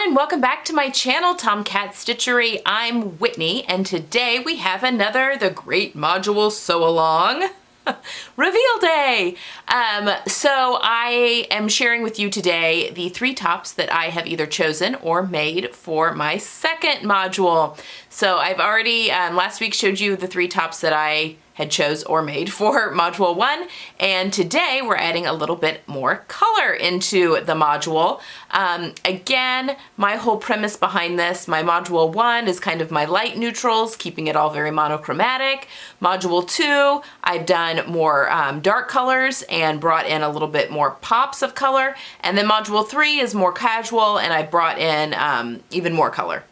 everyone, and welcome back to my channel, Tomcat Stitchery. I'm Whitney, and today we have another The Great Module Sew Along reveal day. So I am sharing with you today the 3 tops that I have either chosen or made for my second module. So I've already last week showed you the 3 tops that I had chose or made for module 1, and today we're adding a little bit more color into the module. Again, my whole premise behind this, my module 1 is kind of my light neutrals, keeping it all very monochromatic. Module 2, I've done more dark colors and brought in a little bit more pops of color, and then module 3 is more casual, and I brought in even more color,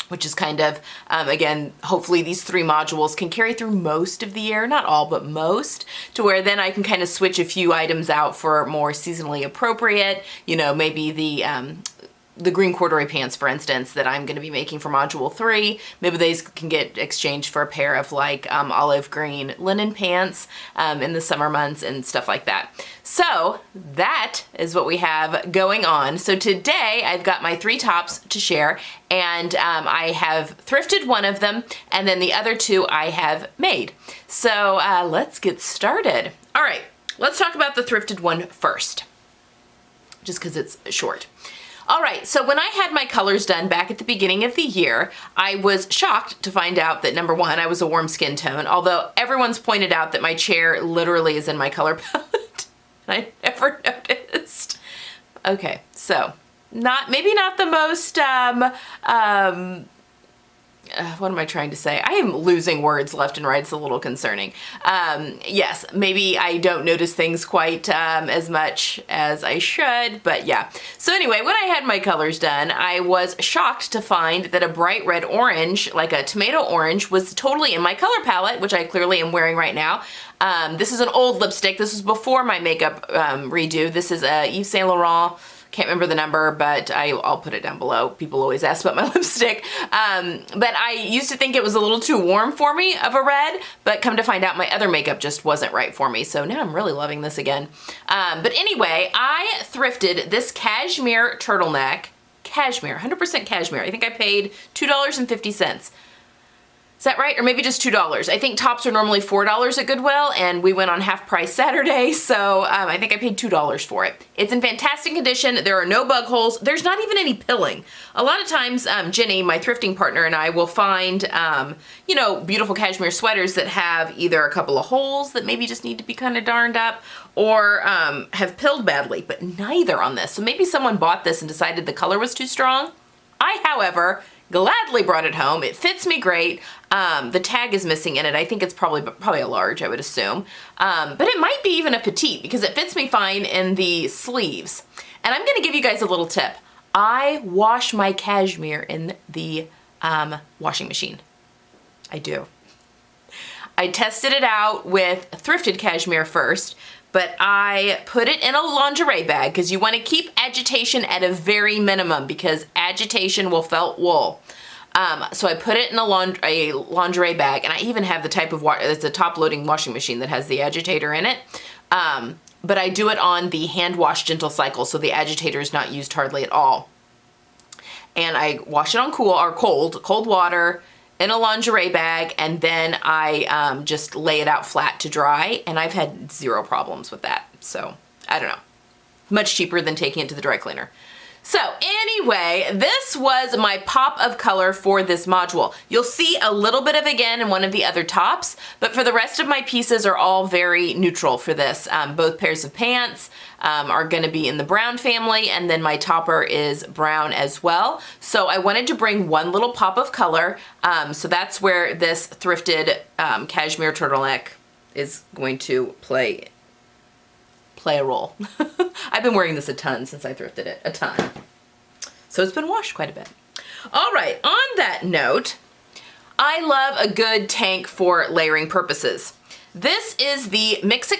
which is kind of, again, hopefully these 3 modules can carry through most of the year, not all, but most, to where then I can kind of switch a few items out for more seasonally appropriate, you know, maybe the green corduroy pants, for instance, that I'm gonna be making for module 3, maybe these can get exchanged for a pair of like olive green linen pants in the summer months and stuff like that. So that is what we have going on. So today I've got my 3 tops to share, and I have thrifted one of them, and then the other 2 I have made. So let's get started. All right, let's talk about the thrifted one first, just because it's short. All right, so when I had my colors done back at the beginning of the year, I was shocked to find out that number 1, I was a warm skin tone, although everyone's pointed out that my chair literally is in my color palette, and I never noticed. Okay, so maybe not the most, what am I trying to say? I am losing words left and right. It's a little concerning. Yes, maybe I don't notice things quite as much as I should, but yeah. So anyway, when I had my colors done, I was shocked to find that a bright red orange, like a tomato orange, was totally in my color palette, which I clearly am wearing right now. This is an old lipstick. This was before my makeup redo. This is a Yves Saint Laurent. Can't remember the number, but I'll put it down below. People always ask about my lipstick. But I used to think it was a little too warm for me of a red, but come to find out my other makeup just wasn't right for me. So now I'm really loving this again. But anyway, I thrifted this cashmere turtleneck. Cashmere, 100% cashmere. I think I paid $2.50. Is that right? Or maybe just $2. I think tops are normally $4 at Goodwill, and we went on half price Saturday, so I think I paid $2 for it. It's in fantastic condition. There are no bug holes. There's not even any pilling. A lot of times, Jenny, my thrifting partner, and I will find, you know, beautiful cashmere sweaters that have either a couple of holes that maybe just need to be kind of darned up, or have pilled badly, but neither on this. So maybe someone bought this and decided the color was too strong. I, however, gladly brought it home. It fits me great. The tag is missing in it. I think it's probably a large, I would assume. But it might be even a petite because it fits me fine in the sleeves. And I'm gonna give you guys a little tip. I wash my cashmere in the washing machine. I do. I tested it out with thrifted cashmere first, but I put it in a lingerie bag because you want to keep agitation at a very minimum because agitation will felt wool. So I put it in a lingerie bag, and I even have the type of it's a top-loading washing machine that has the agitator in it. But I do it on the hand wash gentle cycle, so the agitator is not used hardly at all. And I wash it on cold water in a lingerie bag, and then I just lay it out flat to dry, and I've had 0 problems with that. So I don't know, much cheaper than taking it to the dry cleaner. So anyway, this was my pop of color for this module. You'll see a little bit of again in one of the other tops, but for the rest of my pieces are all very neutral for this. Both pairs of pants are gonna be in the brown family, and then my topper is brown as well. So I wanted to bring one little pop of color. So that's where this thrifted cashmere turtleneck is going to play a role. I've been wearing this a ton since I thrifted it, a ton. So it's been washed quite a bit. All right, on that note, I love a good tank for layering purposes. This is the Mix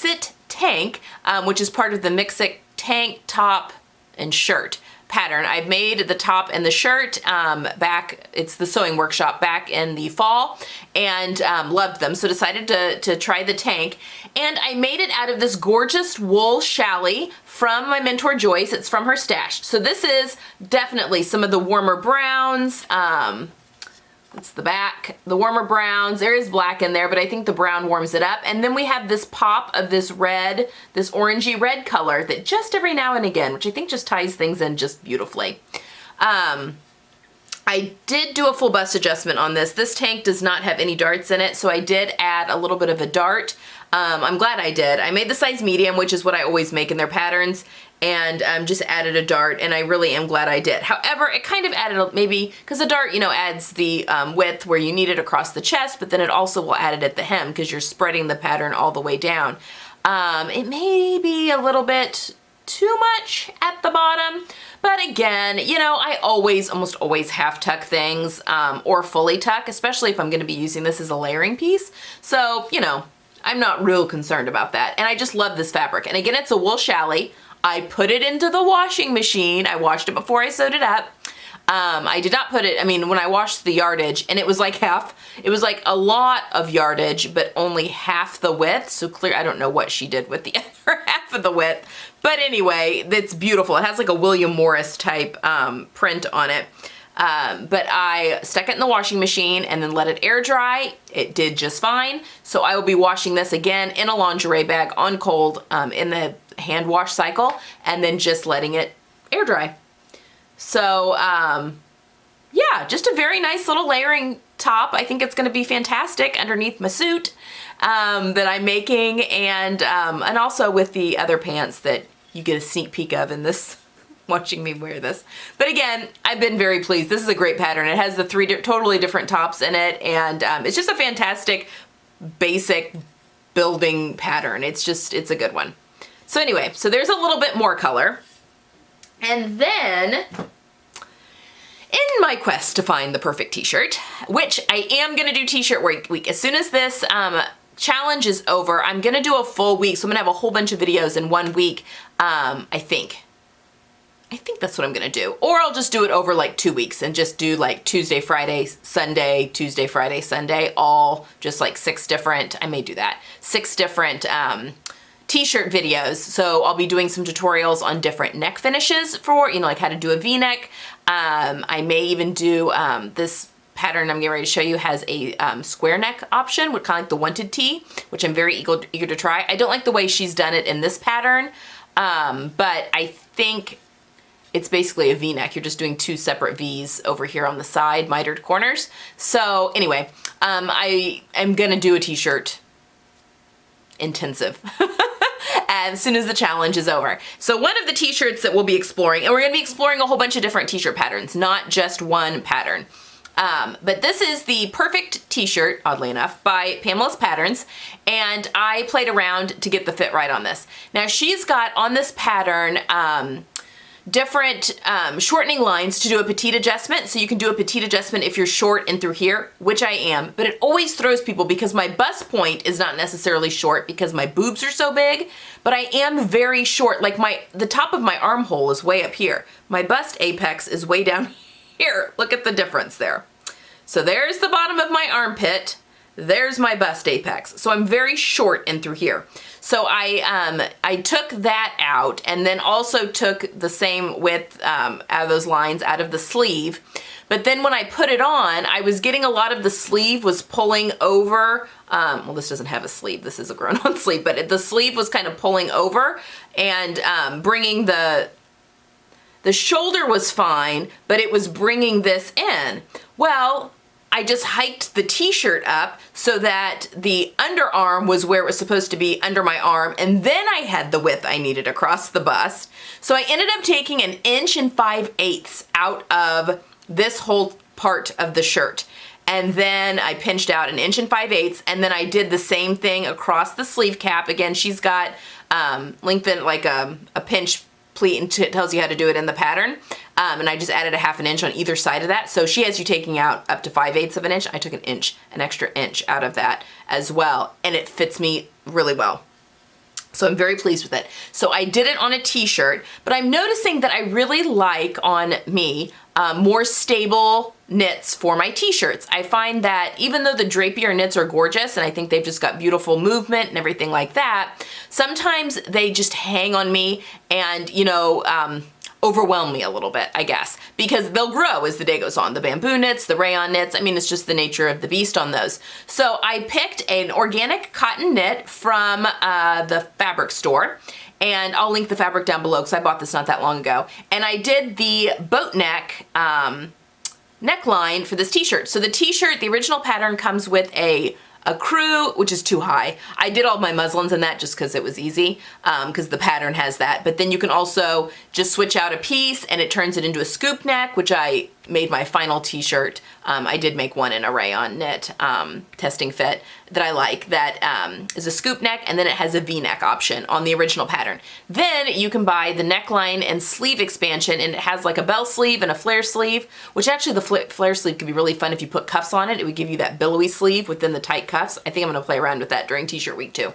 It tank, which is part of the Mix It tank, top, and shirt pattern. I've made the top and the shirt back, it's the sewing workshop back in the fall, and loved them, so decided to try the tank. And I made it out of this gorgeous wool challis from my mentor Joyce. It's from her stash. So this is definitely some of the warmer browns. That's the back, the warmer browns. There is black in there, but I think the brown warms it up. And then we have this pop of this red, this orangey red color that just every now and again, which I think just ties things in just beautifully. I did do a full bust adjustment on this. This tank does not have any darts in it, so I did add a little bit of a dart. I'm glad I did. I made the size medium, which is what I always make in their patterns, and just added a dart, and I really am glad I did. However, it kind of added maybe, because the dart, you know, adds the width where you need it across the chest, but then it also will add it at the hem because you're spreading the pattern all the way down. It may be a little bit too much at the bottom, but again, you know, I almost always half tuck things or fully tuck, especially if I'm going to be using this as a layering piece. So, you know, I'm not real concerned about that. And I just love this fabric. And again, it's a wool challis. I put it into the washing machine. I washed it before I sewed it up. I did not put it, I mean, when I washed the yardage, and it was like half, it was like a lot of yardage, but only half the width. So clear, I don't know what she did with the other half of the width. But anyway, it's beautiful. It has like a William Morris type print on it. But I stuck it in the washing machine and then let it air dry. It did just fine. So I will be washing this again in a lingerie bag on cold in the hand wash cycle, and then just letting it air dry. So yeah, just a very nice little layering top. I think it's going to be fantastic underneath my suit that I'm making, and also with the other pants that you get a sneak peek of in this, watching me wear this. But again, I've been very pleased. This is a great pattern. It has the three totally different tops in it, and it's just a fantastic basic building pattern. It's a good one. So anyway, so there's a little bit more color. And then, in my quest to find the perfect t-shirt, which I am going to do t-shirt week, as soon as this challenge is over, I'm going to do a full week. So I'm going to have a whole bunch of videos in 1 week, I think that's what I'm going to do. Or I'll just do it over like 2 weeks and just do like Tuesday, Friday, Sunday, Tuesday, Friday, Sunday, all just like 6 different, I may do that, 6 different t-shirt videos. So I'll be doing some tutorials on different neck finishes for, you know, like how to do a V-neck. I may even do this pattern I'm getting ready to show you has a square neck option with kind of like the wanted tee, which I'm very eager to try. I don't like the way she's done it in this pattern, but I think it's basically a V-neck. You're just doing 2 separate V's over here on the side, mitered corners. So anyway, I am gonna do a t-shirt intensive as soon as the challenge is over. So one of the t-shirts that we'll be exploring, and we're gonna be exploring a whole bunch of different t-shirt patterns, not just one pattern. But this is the perfect t-shirt, oddly enough, by Pamela's Patterns, and I played around to get the fit right on this. Now she's got on this pattern different shortening lines to do a petite adjustment. So you can do a petite adjustment if you're short and through here, which I am, but it always throws people because my bust point is not necessarily short because my boobs are so big, but I am very short. Like the top of my armhole is way up here. My bust apex is way down here. Look at the difference there. So there's the bottom of my armpit. There's my bust apex. So I'm very short in through here. So I took that out and then also took the same width out of those lines out of the sleeve. But then when I put it on, I was getting a lot of the sleeve was pulling over. Well, this doesn't have a sleeve. This is a grown-on sleeve, but the sleeve was kind of pulling over and bringing the shoulder was fine, but it was bringing this in. Well, I just hiked the t-shirt up so that the underarm was where it was supposed to be under my arm, and then I had the width I needed across the bust. So I ended up taking 1 5/8 inches out of this whole part of the shirt. And then I pinched out 1 5/8 inches, and then I did the same thing across the sleeve cap. Again, she's got lengthened like a pinch pleat, and it tells you how to do it in the pattern. And I just added 1/2 inch on either side of that. So she has you taking out up to 5/8 of an inch. I took an extra inch out of that as well. And it fits me really well. So I'm very pleased with it. So I did it on a t-shirt, but I'm noticing that I really like on me more stable knits for my t-shirts. I find that even though the drapier knits are gorgeous and I think they've just got beautiful movement and everything like that, sometimes they just hang on me and, you know, overwhelm me a little bit, I guess, because they'll grow as the day goes on. The bamboo knits, the rayon knits, I mean, it's just the nature of the beast on those. So I picked an organic cotton knit from the fabric store, and I'll link the fabric down below because I bought this not that long ago. And I did the boat neck neckline for this t-shirt. So the t-shirt, the original pattern comes with a crew, which is too high. I did all my muslins in that just because it was easy, because the pattern has that. But then you can also just switch out a piece and it turns it into a scoop neck, which I made my final t-shirt. I did make one in a rayon knit testing fit that I like that is a scoop neck, and then it has a V-neck option on the original pattern. Then you can buy the neckline and sleeve expansion, and it has like a bell sleeve and a flare sleeve, which actually the flare sleeve could be really fun if you put cuffs on it. It would give you that billowy sleeve within the tight cuffs. I think I'm gonna play around with that during t-shirt week too.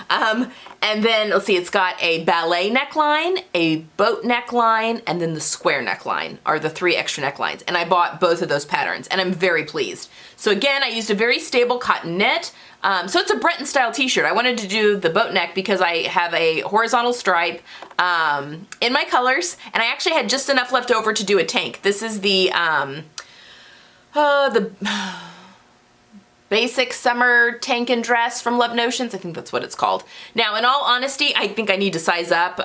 And then let's see, it's got a ballet neckline, a boat neckline, and then the square neckline are the 3 extra necklines. And I bought both of those patterns and I'm very pleased. So again, I used a very stable cotton knit. So it's a Breton style t-shirt. I wanted to do the boat neck because I have a horizontal stripe in my colors, and I actually had just enough left over to do a tank. This is the basic summer tank and dress from Love Notions. I think that's what it's called. Now, in all honesty, I think I need to size up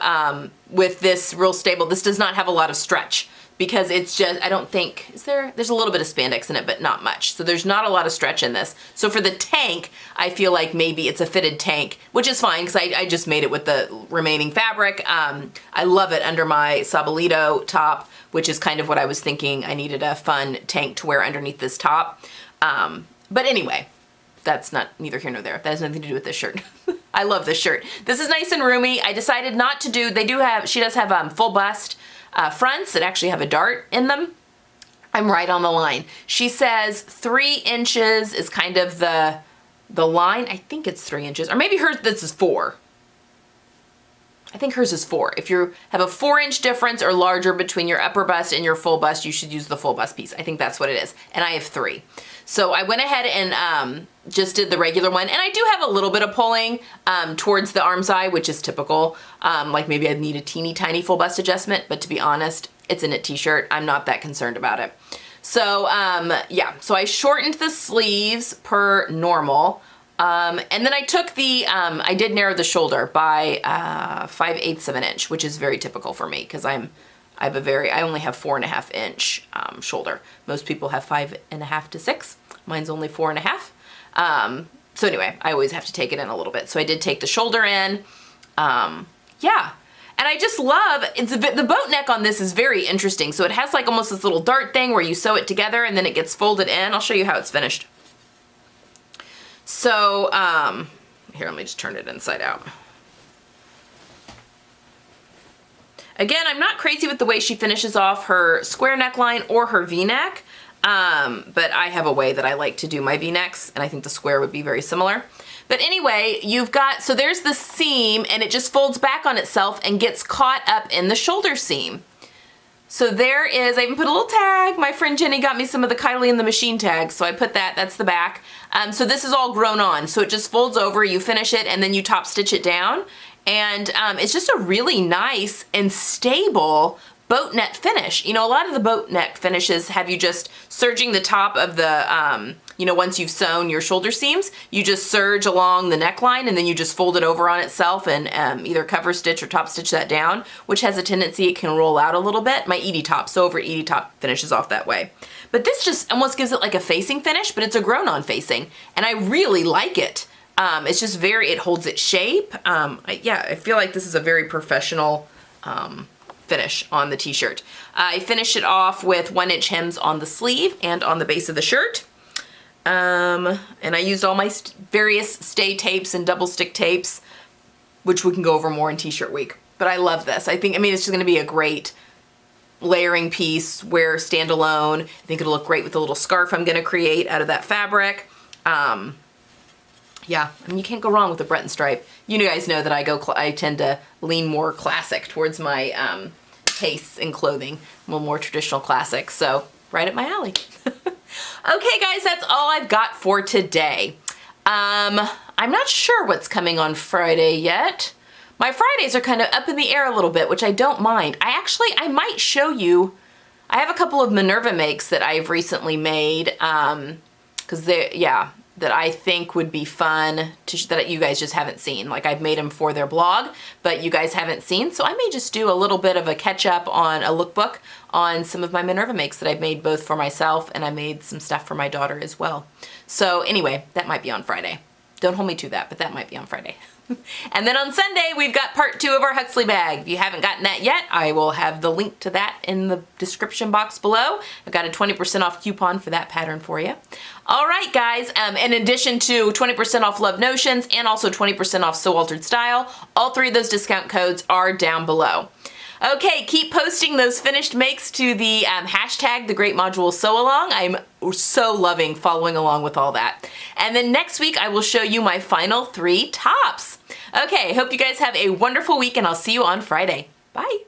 with this real stable. This does not have a lot of stretch because it's just, I don't think, there's a little bit of spandex in it, but not much. So there's not a lot of stretch in this. So for the tank, I feel like maybe it's a fitted tank, which is fine because I just made it with the remaining fabric. I love it under my Sabalito top, which is kind of what I was thinking. I needed a fun tank to wear underneath this top. But anyway, that's neither here nor there. That has nothing to do with this shirt. I love this shirt. This is nice and roomy. I decided not to do, she does have full bust fronts that actually have a dart in them. I'm right on the line. She says 3 inches is kind of the line. I think it's 3 inches, or maybe hers, this is 4. I think hers is 4. If you have a 4-inch difference or larger between your upper bust and your full bust, you should use the full bust piece. I think that's what it is. And I have 3. So I went ahead and just did the regular one. And I do have a little bit of pulling towards the arm side, which is typical. Like maybe I'd need a teeny tiny full bust adjustment, but to be honest, it's a knit t-shirt. I'm not that concerned about it. So yeah, so I shortened the sleeves per normal. And then I took I did narrow the shoulder by 5/8 of an inch, which is very typical for me because I only have 4.5 inch shoulder. Most people have 5.5 to 6. Mine's only 4.5. So anyway, I always have to take it in a little bit. So I did take the shoulder in. Yeah. And I just love, the boat neck on this is very interesting. So it has like almost this little dart thing where you sew it together and then it gets folded in. I'll show you how it's finished. So, here, let me just turn it inside out. Again, I'm not crazy with the way she finishes off her square neckline or her V-neck, but I have a way that I like to do my V-necks, and I think the square would be very similar. But anyway, you've got, so there's the seam, and it just folds back on itself and gets caught up in the shoulder seam. So there is, I even put a little tag. My friend Jenny got me some of the Kylie and the Machine tags, so I put that, that's the back. So this is all grown on, so it just folds over, you finish it, and then you top stitch it down. And it's just a really nice and stable boat neck finish. You know, a lot of the boat neck finishes have you just serging the top of the, you know, once you've sewn your shoulder seams, you just serge along the neckline and then you just fold it over on itself and either cover stitch or top stitch that down, which has a tendency it can roll out a little bit. My Edie top, sew over Edie top finishes off that way. But this just almost gives it like a facing finish, but it's a grown on facing. And I really like it. It's just it holds its shape. Yeah, I feel like this is a very professional finish on the t-shirt. I finished it off with 1-inch hems on the sleeve and on the base of the shirt. And I used all my various stay tapes and double stick tapes, which we can go over more in t-shirt week. But I love this. I mean, it's just gonna be a great layering piece, wear standalone. I think it'll look great with the little scarf I'm gonna create out of that fabric. Yeah, I mean, you can't go wrong with a Breton stripe. You guys know that I tend to lean more classic towards my tastes in clothing, a little more traditional classic, so right up my alley. Okay, guys, that's all I've got for today. I'm not sure what's coming on Friday yet. My Fridays are kind of up in the air a little bit, which I don't mind. I might show you, I have a couple of Minerva makes that I've recently made, because that I think would be fun that you guys just haven't seen. Like, I've made them for their blog, but you guys haven't seen. So I may just do a little bit of a catch up on a lookbook on some of my Minerva makes that I've made both for myself, and I made some stuff for my daughter as well. So anyway, that might be on Friday. Don't hold me to that, but that might be on Friday. And then on Sunday, we've got part 2 of our Huxley bag. If you haven't gotten that yet, I will have the link to that in the description box below. I've got a 20% off coupon for that pattern for you. All right, guys, in addition to 20% off Love Notions and also 20% off So Altered Style, all 3 of those discount codes are down below. Okay, keep posting those finished makes to the hashtag thegreatmodulesewalong. I'm so loving following along with all that. And then next week, I will show you my final 3 tops. Okay, hope you guys have a wonderful week, and I'll see you on Friday. Bye.